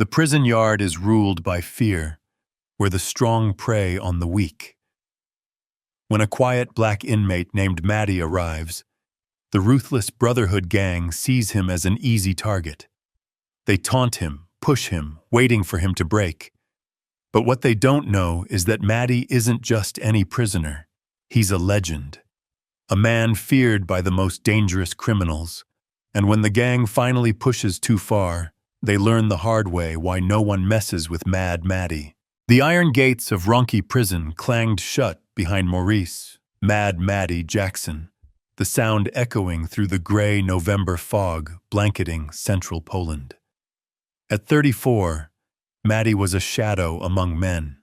The prison yard is ruled by fear, where the strong prey on the weak. When a quiet black inmate named Maddie arrives, the ruthless Brotherhood gang sees him as an easy target. They taunt him, push him, waiting for him to break. But what they don't know is that Maddie isn't just any prisoner. He's a legend. A man feared by the most dangerous criminals. And when the gang finally pushes too far, they learn the hard way why no one messes with Mad Maddie. The iron gates of Ronchi prison clanged shut behind Maurice, Mad Maddie Jackson, the sound echoing through the gray November fog blanketing central Poland. At 34, Maddie was a shadow among men.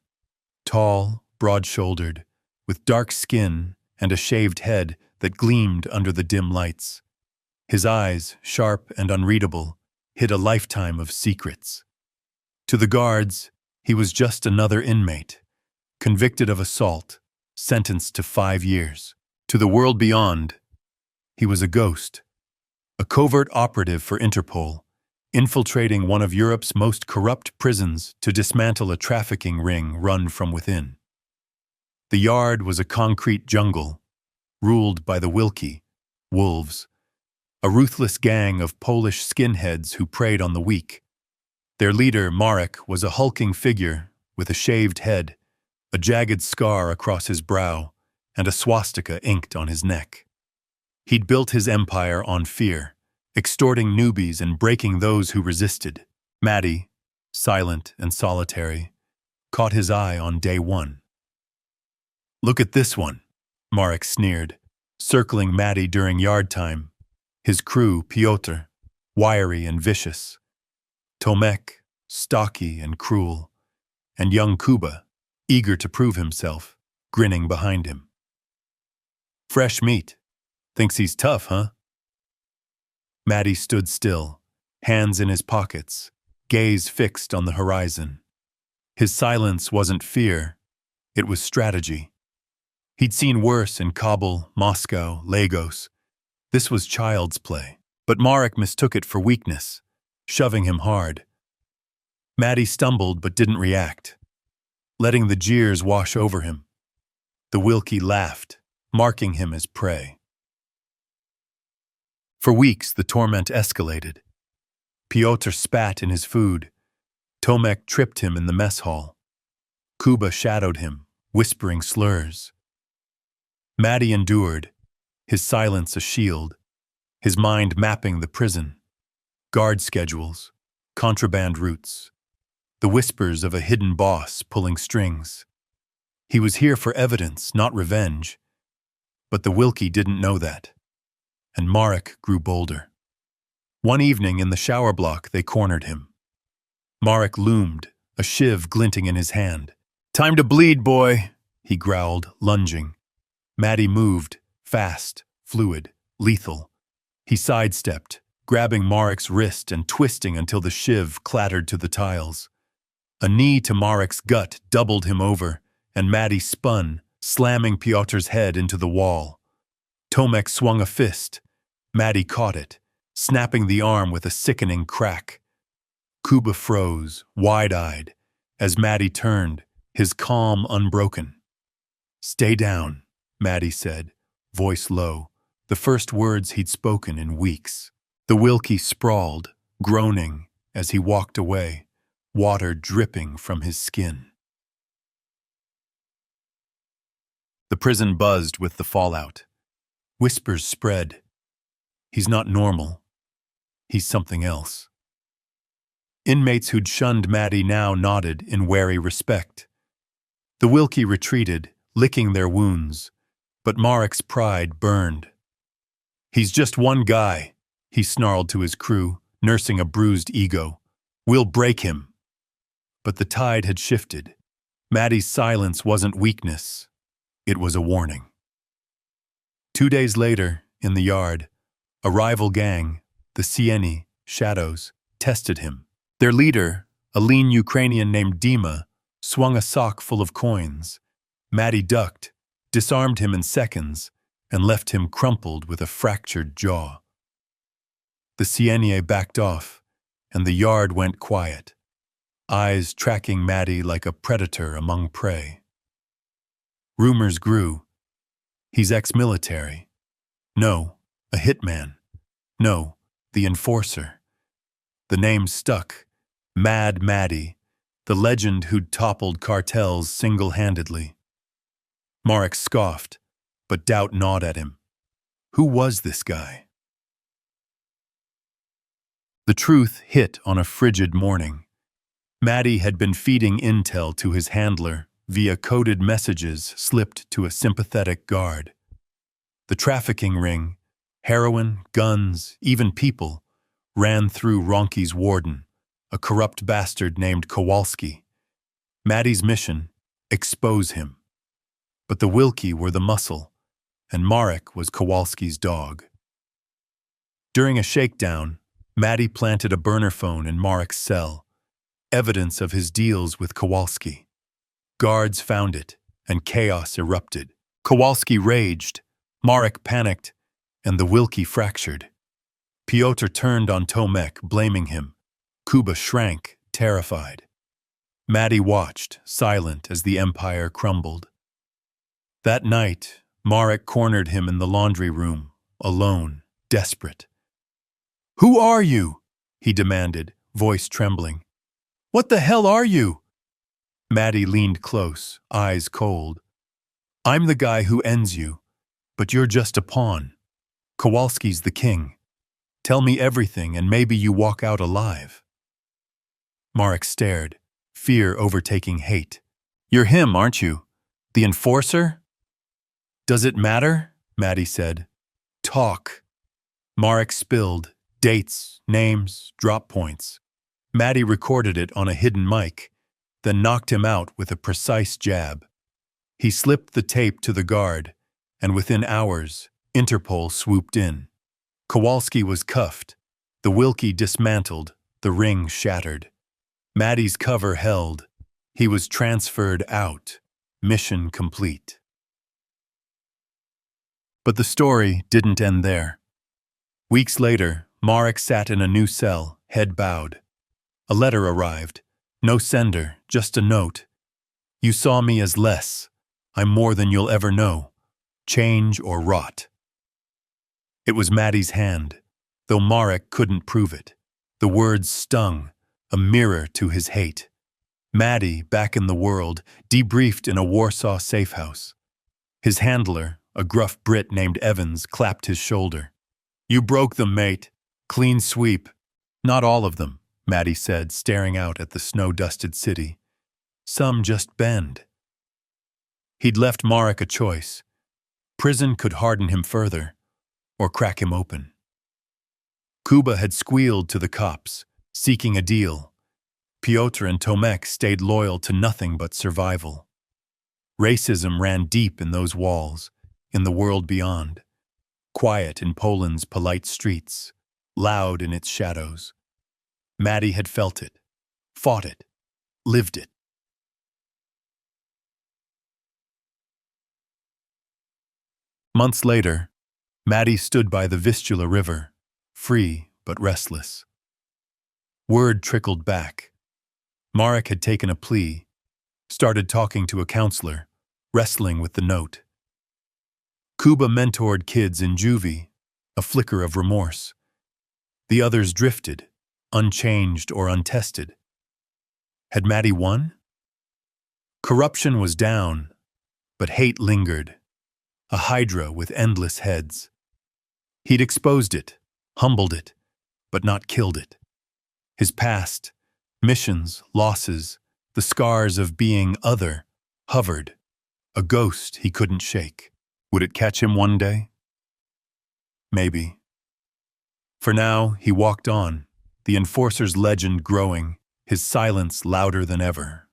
Tall, broad-shouldered, with dark skin and a shaved head that gleamed under the dim lights. His eyes, sharp and unreadable, hid a lifetime of secrets. To the guards, he was just another inmate, convicted of assault, sentenced to 5 years. To the world beyond, he was a ghost, a covert operative for Interpol, infiltrating one of Europe's most corrupt prisons to dismantle a trafficking ring run from within. The yard was a concrete jungle, ruled by the Wilkie, wolves, a ruthless gang of Polish skinheads who preyed on the weak. Their leader, Marek, was a hulking figure with a shaved head, a jagged scar across his brow, and a swastika inked on his neck. He'd built his empire on fear, extorting newbies and breaking those who resisted. Maddie, silent and solitary, caught his eye on day one. "Look at this one," Marek sneered, circling Maddie during yard time. His crew, Piotr, wiry and vicious. Tomek, stocky and cruel. And young Kuba, eager to prove himself, grinning behind him. "Fresh meat. Thinks he's tough, huh?" Maddie stood still, hands in his pockets, gaze fixed on the horizon. His silence wasn't fear, it was strategy. He'd seen worse in Kabul, Moscow, Lagos. This was child's play, but Marek mistook it for weakness, shoving him hard. Maddie stumbled but didn't react, letting the jeers wash over him. The Wilkie laughed, marking him as prey. For weeks, the torment escalated. Piotr spat in his food. Tomek tripped him in the mess hall. Kuba shadowed him, whispering slurs. Maddie endured, his silence a shield, his mind mapping the prison. Guard schedules, contraband routes, the whispers of a hidden boss pulling strings. He was here for evidence, not revenge. But the Wilkie didn't know that. And Marek grew bolder. One evening in the shower block, they cornered him. Marek loomed, a shiv glinting in his hand. "Time to bleed, boy," he growled, lunging. Maddie moved, fast, fluid, lethal. He sidestepped, grabbing Marek's wrist and twisting until the shiv clattered to the tiles. A knee to Marek's gut doubled him over, and Maddie spun, slamming Piotr's head into the wall. Tomek swung a fist. Maddie caught it, snapping the arm with a sickening crack. Kuba froze, wide-eyed, as Maddie turned, his calm unbroken. "Stay down," Maddie said, voice low, the first words he'd spoken in weeks. The Wilkie sprawled, groaning, as he walked away, water dripping from his skin. The prison buzzed with the fallout. Whispers spread. He's not normal. He's something else. Inmates who'd shunned Maddie now nodded in wary respect. The Wilkie retreated, licking their wounds, but Marek's pride burned. "He's just one guy," he snarled to his crew, nursing a bruised ego. "We'll break him." But the tide had shifted. Maddie's silence wasn't weakness. It was a warning. 2 days later, in the yard, a rival gang, the Sieni, Shadows, tested him. Their leader, a lean Ukrainian named Dima, swung a sock full of coins. Maddie ducked, disarmed him in seconds, and left him crumpled with a fractured jaw. The Sienier backed off, and the yard went quiet. eyes tracking Maddie like a predator among prey. Rumors grew. He's ex-military. No, a hitman. No, the enforcer. The name stuck. Mad Maddie, the legend who'd toppled cartels single-handedly. Marek scoffed, but doubt gnawed at him. Who was this guy? The truth hit on a frigid morning. Maddie had been feeding intel to his handler via coded messages slipped to a sympathetic guard. The trafficking ring, heroin, guns, even people, ran through Ronki's warden, a corrupt bastard named Kowalski. Maddie's mission, expose him. But the Wilkie were the muscle, and Marek was Kowalski's dog. During a shakedown, Maddie planted a burner phone in Marek's cell, evidence of his deals with Kowalski. Guards found it, and chaos erupted. Kowalski raged, Marek panicked, and the Wilkie fractured. Piotr turned on Tomek, blaming him. Kuba shrank, terrified. Maddie watched, silent as the empire crumbled. That night, Marek cornered him in the laundry room, alone, desperate. "Who are you?" he demanded, voice trembling. "What the hell are you?" Maddie leaned close, eyes cold. "I'm the guy who ends you, but you're just a pawn. Kowalski's the king. Tell me everything and maybe you walk out alive." Marek stared, fear overtaking hate. "You're him, aren't you? The enforcer?" "Does it matter?" Maddie said. "Talk." Marek spilled, dates, names, drop points. Maddie recorded it on a hidden mic, then knocked him out with a precise jab. He slipped the tape to the guard, and within hours, Interpol swooped in. Kowalski was cuffed, the Wilkie dismantled, the ring shattered. Maddie's cover held. He was transferred out, mission complete. But the story didn't end there. Weeks later, Marek sat in a new cell, head bowed. A letter arrived. No sender, just a note. "You saw me as less. I'm more than you'll ever know. Change or rot." It was Maddie's hand, though Marek couldn't prove it. The words stung, a mirror to his hate. Maddie, back in the world, debriefed in a Warsaw safehouse. His handler, a gruff Brit named Evans, clapped his shoulder. "You broke them, mate. Clean sweep." "Not all of them," Maddie said, staring out at the snow-dusted city. "Some just bend." He'd left Marek a choice. Prison could harden him further, or crack him open. Kuba had squealed to the cops, seeking a deal. Piotr and Tomek stayed loyal to nothing but survival. Racism ran deep in those walls, in the world beyond. Quiet in Poland's polite streets, loud in its shadows. Maddie had felt it, fought it, lived it. Months later, Maddie stood by the Vistula River, free but restless. Word trickled back. Marek had taken a plea, started talking to a counselor, wrestling with the note. Kuba mentored kids in juvie, a flicker of remorse. The others drifted, unchanged or untested. Had Maddie won? Corruption was down, but hate lingered, a hydra with endless heads. He'd exposed it, humbled it, but not killed it. His past, missions, losses, the scars of being other, hovered, a ghost he couldn't shake. Would it catch him one day? Maybe. For now, he walked on, the enforcer's legend growing, his silence louder than ever.